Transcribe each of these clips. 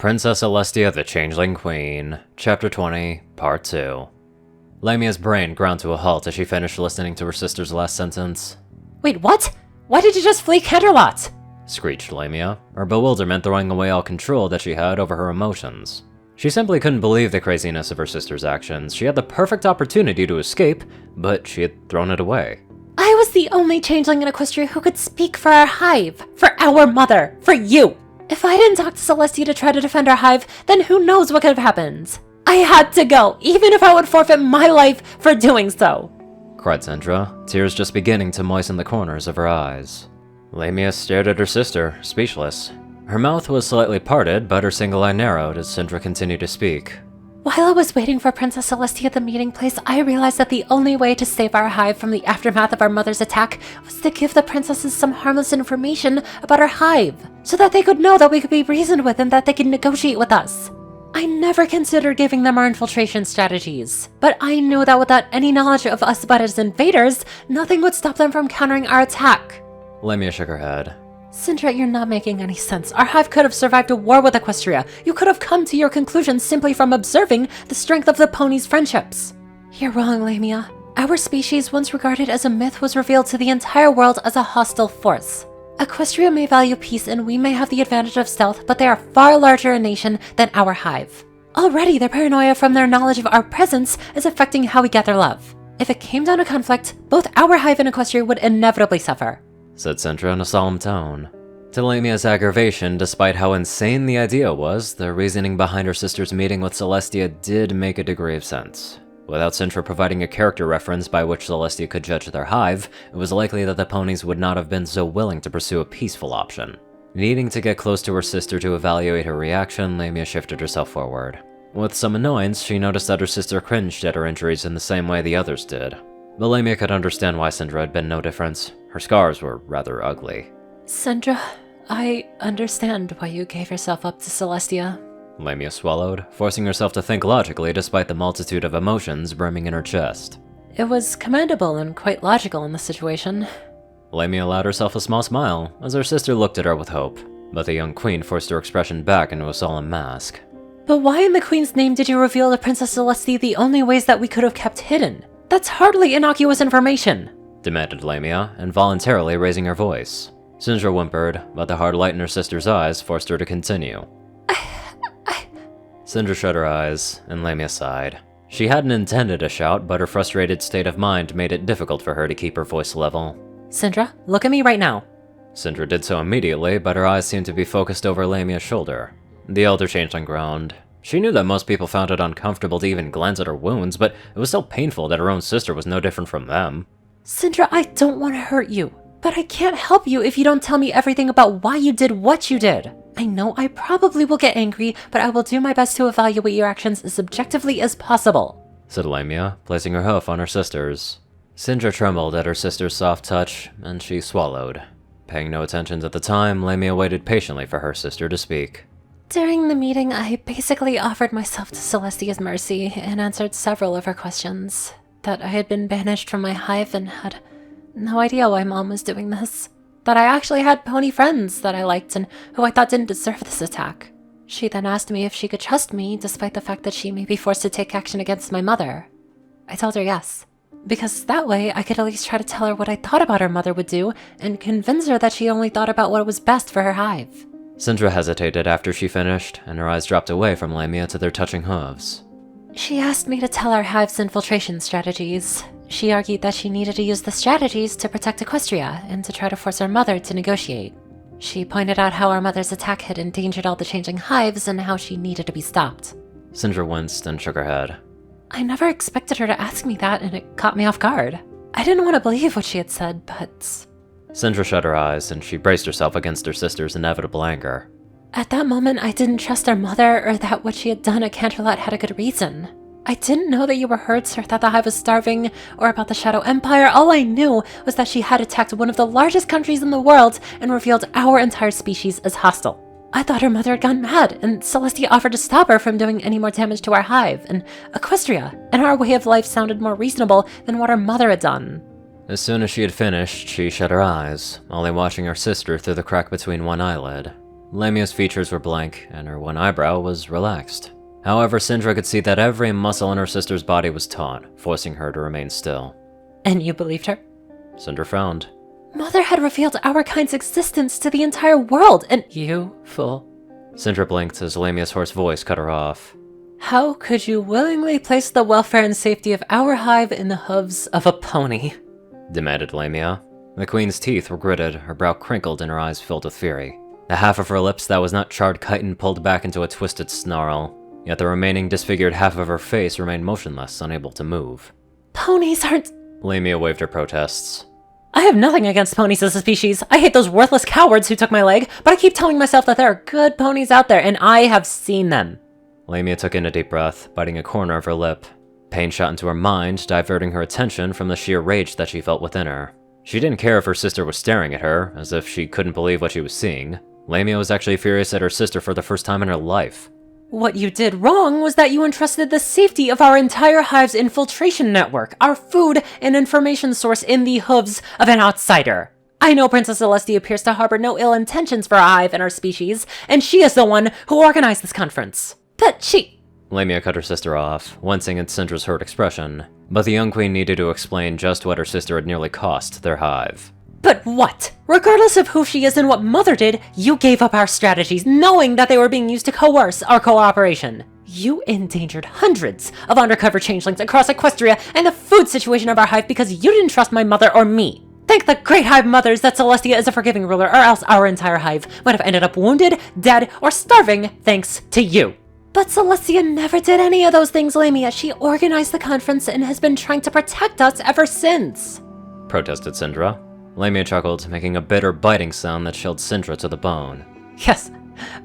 Princess Celestia the Changeling Queen, Chapter 20, Part 2. Lamia's brain ground to a halt as she finished listening to her sister's last sentence. Wait, what? Why did you just flee Canterlot? Screeched Lamia, her bewilderment throwing away all control that she had over her emotions. She simply couldn't believe the craziness of her sister's actions. She had the perfect opportunity to escape, but she had thrown it away. I was the only changeling in Equestria who could speak for our hive, for our mother, for you. If I didn't talk to Celestia to try to defend our hive, then who knows what could have happened. I had to go, even if I would forfeit my life for doing so, cried Sindra, tears just beginning to moisten the corners of her eyes. Lamia stared at her sister, speechless. Her mouth was slightly parted, but her single eye narrowed as Sindra continued to speak. While I was waiting for Princess Celestia at the meeting place, I realized that the only way to save our hive from the aftermath of our mother's attack was to give the princesses some harmless information about our hive, so that they could know that we could be reasoned with and that they could negotiate with us. I never considered giving them our infiltration strategies, but I knew that without any knowledge of us but as invaders, nothing would stop them from countering our attack. Lamia shook her head. Sindra, you're not making any sense. Our hive could have survived a war with Equestria. You could have come to your conclusions simply from observing the strength of the ponies' friendships. You're wrong, Lamia. Our species, once regarded as a myth, was revealed to the entire world as a hostile force. Equestria may value peace and we may have the advantage of stealth, but they are far larger a nation than our hive. Already, their paranoia from their knowledge of our presence is affecting how we get their love. If it came down to conflict, both our hive and Equestria would inevitably suffer, said Sindra in a solemn tone. To Lamia's aggravation, despite how insane the idea was, the reasoning behind her sister's meeting with Celestia did make a degree of sense. Without Sindra providing a character reference by which Celestia could judge their hive, it was likely that the ponies would not have been so willing to pursue a peaceful option. Needing to get close to her sister to evaluate her reaction, Lamia shifted herself forward. With some annoyance, she noticed that her sister cringed at her injuries in the same way the others did. But Lamia could understand why Sindra had been no difference. Her scars were rather ugly. Sindra, I understand why you gave yourself up to Celestia, Lamia swallowed, forcing herself to think logically despite the multitude of emotions brimming in her chest. It was commendable and quite logical in the situation. Lamia allowed herself a small smile as her sister looked at her with hope, but the young queen forced her expression back into a solemn mask. But why in the queen's name did you reveal to Princess Celestia the only ways that we could have kept hidden? That's hardly innocuous information, demanded Lamia, involuntarily raising her voice. Sindra whimpered, but the hard light in her sister's eyes forced her to continue. Sindra shut her eyes, and Lamia sighed. She hadn't intended a shout, but her frustrated state of mind made it difficult for her to keep her voice level. Sindra, look at me right now. Sindra did so immediately, but her eyes seemed to be focused over Lamia's shoulder. The elder changeling groaned. She knew that most people found it uncomfortable to even glance at her wounds, but it was still painful that her own sister was no different from them. Sindra, I don't want to hurt you, but I can't help you if you don't tell me everything about why you did what you did. I know I probably will get angry, but I will do my best to evaluate your actions as objectively as possible, said Lamia, placing her hoof on her sister's. Sindra trembled at her sister's soft touch, and she swallowed. Paying no attention at the time, Lamia waited patiently for her sister to speak. During the meeting, I basically offered myself to Celestia's mercy and answered several of her questions. That I had been banished from my hive and had no idea why Mom was doing this. That I actually had pony friends that I liked and who I thought didn't deserve this attack. She then asked me if she could trust me, despite the fact that she may be forced to take action against my mother. I told her yes, because that way I could at least try to tell her what I thought about her mother would do and convince her that she only thought about what was best for her hive. Sindra hesitated after she finished, and her eyes dropped away from Lamia to their touching hooves. She asked me to tell our hive's infiltration strategies. She argued that she needed to use the strategies to protect Equestria and to try to force our mother to negotiate. She pointed out how our mother's attack had endangered all the changing hives and how she needed to be stopped. Sindra winced and shook her head. I never expected her to ask me that, and it caught me off guard. I didn't want to believe what she had said, but... Sindra shut her eyes, and she braced herself against her sister's inevitable anger. At that moment, I didn't trust our mother or that what she had done at Canterlot had a good reason. I didn't know that you were hurt or that the hive was starving or about the Shadow Empire. All I knew was that she had attacked one of the largest countries in the world and revealed our entire species as hostile. I thought her mother had gone mad, and Celestia offered to stop her from doing any more damage to our hive, and Equestria, and our way of life sounded more reasonable than what our mother had done. As soon as she had finished, she shut her eyes, only watching her sister through the crack between one eyelid. Lamia's features were blank, and her one eyebrow was relaxed. However, Sindra could see that every muscle in her sister's body was taut, forcing her to remain still. And you believed her? Sindra frowned. Mother had revealed our kind's existence to the entire world, and you fool. Sindra blinked as Lamia's hoarse voice cut her off. How could you willingly place the welfare and safety of our hive in the hooves of a pony? Demanded Lamia. The queen's teeth were gritted, her brow crinkled, and her eyes filled with fury. The half of her lips that was not charred chitin pulled back into a twisted snarl, yet the remaining disfigured half of her face remained motionless, unable to move. Ponies aren't... Lamia waved her protests. I have nothing against ponies as a species. I hate those worthless cowards who took my leg, but I keep telling myself that there are good ponies out there, and I have seen them. Lamia took in a deep breath, biting a corner of her lip. Pain shot into her mind, diverting her attention from the sheer rage that she felt within her. She didn't care if her sister was staring at her, as if she couldn't believe what she was seeing. Lamia was actually furious at her sister for the first time in her life. What you did wrong was that you entrusted the safety of our entire hive's infiltration network, our food and information source, in the hooves of an outsider. I know Princess Celestia appears to harbor no ill intentions for our hive and our species, and she is the one who organized this conference. But she... Lamia cut her sister off, wincing at Sindra's hurt expression, but the young queen needed to explain just what her sister had nearly cost their hive. But what? Regardless of who she is and what Mother did, you gave up our strategies, knowing that they were being used to coerce our cooperation. You endangered hundreds of undercover changelings across Equestria and the food situation of our hive because you didn't trust my mother or me. Thank the great hive mothers that Celestia is a forgiving ruler, or else our entire hive might have ended up wounded, dead, or starving thanks to you. But Celestia never did any of those things, Lamia. She organized the conference and has been trying to protect us ever since. Protested Sindra. Lamia chuckled, making a bitter, biting sound that chilled Sindra to the bone. Yes,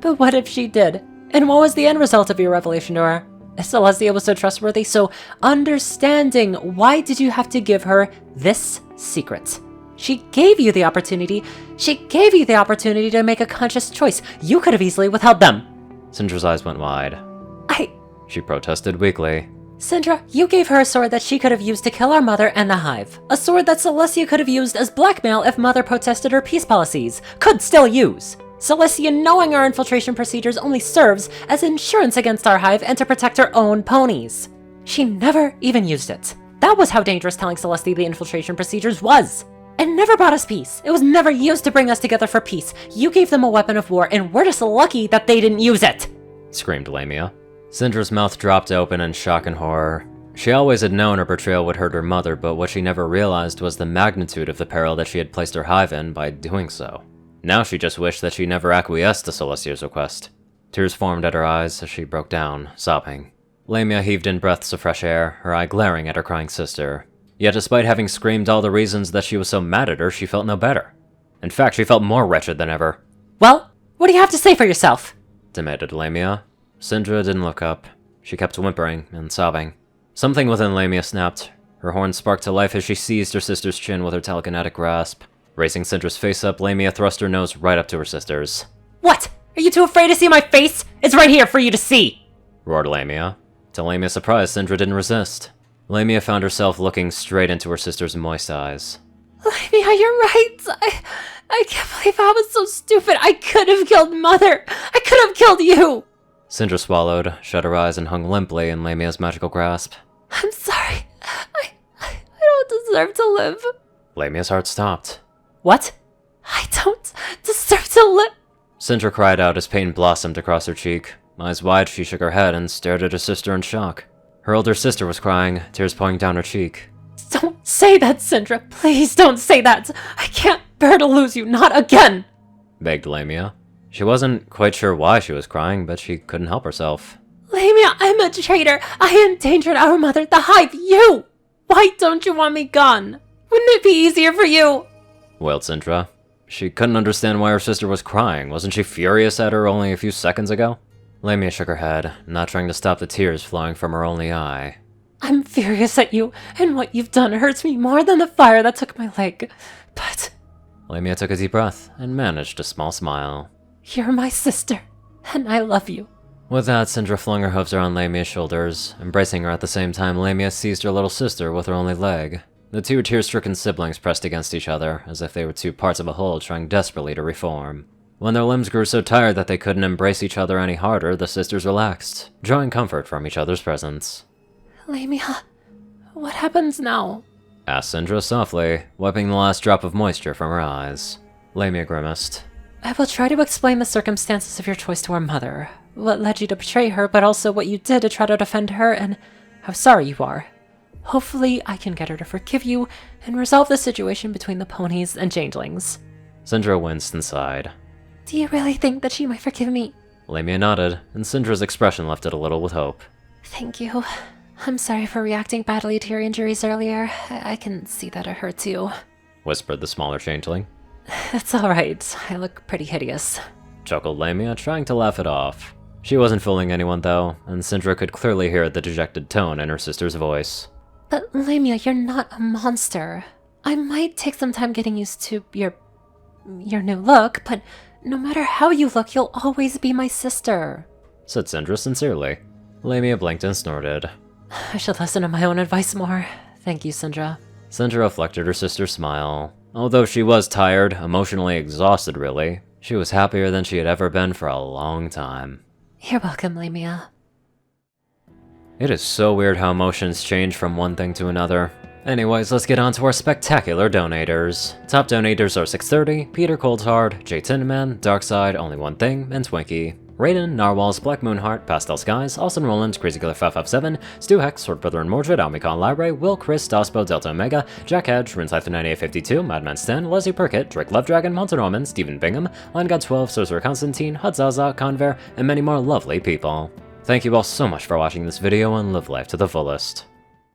but what if she did? And what was the end result of your revelation to her? If Celestia was so trustworthy, so understanding, why did you have to give her this secret? She gave you the opportunity. She gave you the opportunity to make a conscious choice. You could have easily withheld them. Sindra's eyes went wide. She protested weakly. Sindra, you gave her a sword that she could have used to kill our mother and the hive. A sword that Celestia could have used as blackmail if Mother protested her peace policies. Could still use. Celestia knowing our infiltration procedures only serves as insurance against our hive and to protect her own ponies. She never even used it. That was how dangerous telling Celestia the infiltration procedures was. It never brought us peace. It was never used to bring us together for peace. You gave them a weapon of war, and we're just lucky that they didn't use it! Screamed Lamia. Sindra's mouth dropped open in shock and horror. She always had known her betrayal would hurt her mother, but what she never realized was the magnitude of the peril that she had placed her hive in by doing so. Now she just wished that she never acquiesced to Celestia's request. Tears formed at her eyes as she broke down, sobbing. Lamia heaved in breaths of fresh air, her eye glaring at her crying sister. Yet despite having screamed all the reasons that she was so mad at her, she felt no better. In fact, she felt more wretched than ever. Well, what do you have to say for yourself? Demanded Lamia. Sindra didn't look up. She kept whimpering and sobbing. Something within Lamia snapped. Her horns sparked to life as she seized her sister's chin with her telekinetic grasp. Raising Sindra's face up, Lamia thrust her nose right up to her sister's. What? Are you too afraid to see my face? It's right here for you to see! Roared Lamia. To Lamia's surprise, Sindra didn't resist. Lamia found herself looking straight into her sister's moist eyes. Lamia, you're right. I can't believe I was so stupid. I could have killed Mother. I could have killed you. Sindra swallowed, shut her eyes, and hung limply in Lamia's magical grasp. I'm sorry. I don't deserve to live. Lamia's heart stopped. What? I don't deserve to live. Sindra cried out as pain blossomed across her cheek. Eyes wide, she shook her head and stared at her sister in shock. Her older sister was crying, tears pouring down her cheek. Don't say that, Sindra. Please don't say that. I can't bear to lose you, not again. Begged Lamia. She wasn't quite sure why she was crying, but she couldn't help herself. Lamia, I'm a traitor. I endangered our mother, the hive, you. Why don't you want me gone? Wouldn't it be easier for you? Wailed Sindra. She couldn't understand why her sister was crying. Wasn't she furious at her only a few seconds ago? Lamia shook her head, not trying to stop the tears flowing from her only eye. I'm furious at you, and what you've done hurts me more than the fire that took my leg. But... Lamia took a deep breath and managed a small smile. You're my sister, and I love you. With that, Sindra flung her hooves around Lamia's shoulders. Embracing her at the same time, Lamia seized her little sister with her only leg. The two tear-stricken siblings pressed against each other, as if they were two parts of a whole trying desperately to reform. When their limbs grew so tired that they couldn't embrace each other any harder, the sisters relaxed, drawing comfort from each other's presence. Lamia, what happens now? Asked Sindra softly, wiping the last drop of moisture from her eyes. Lamia grimaced. I will try to explain the circumstances of your choice to her mother, what led you to betray her, but also what you did to try to defend her, and how sorry you are. Hopefully, I can get her to forgive you and resolve the situation between the ponies and changelings. Sindra winced and sighed. Do you really think that she might forgive me? Lamia nodded, and Sindra's expression left it a little with hope. Thank you. I'm sorry for reacting badly to your injuries earlier. I can see that it hurts you. Whispered the smaller changeling. It's alright. I look pretty hideous. Chuckled Lamia, trying to laugh it off. She wasn't fooling anyone though, and Sindra could clearly hear the dejected tone in her sister's voice. But Lamia, you're not a monster. I might take some time getting used to your new look, but no matter how you look, you'll always be my sister. Said Sindra sincerely. Lamia blinked and snorted. I should listen to my own advice more. Thank you, Sindra. Sindra reflected her sister's smile. Although she was tired, emotionally exhausted really, she was happier than she had ever been for a long time. You're welcome, Lamia. It is so weird how emotions change from one thing to another. Anyways, let's get on to our spectacular donators. Top donators are 630, Peter Coulthard, J Tinman, Darkside, Only One Thing, and Twinkie. Raiden, Narwhals, Black Moonheart, Pastel Skies, Austin Rollins, Crazy Killer 557, Stu Hex, Swordbrother and Mordred, Almicon Library, Will, Chris, Dospo, Delta Omega, Jack Hedge, Rinsife9852, Madman Stan, Leslie Perkett, Drake Lovedragon, Mountain Norman, Stephen Bingham, LineGod12, Sorcerer Constantine, Hudzaza, Conver, and many more lovely people. Thank you all so much for watching this video and live life to the fullest.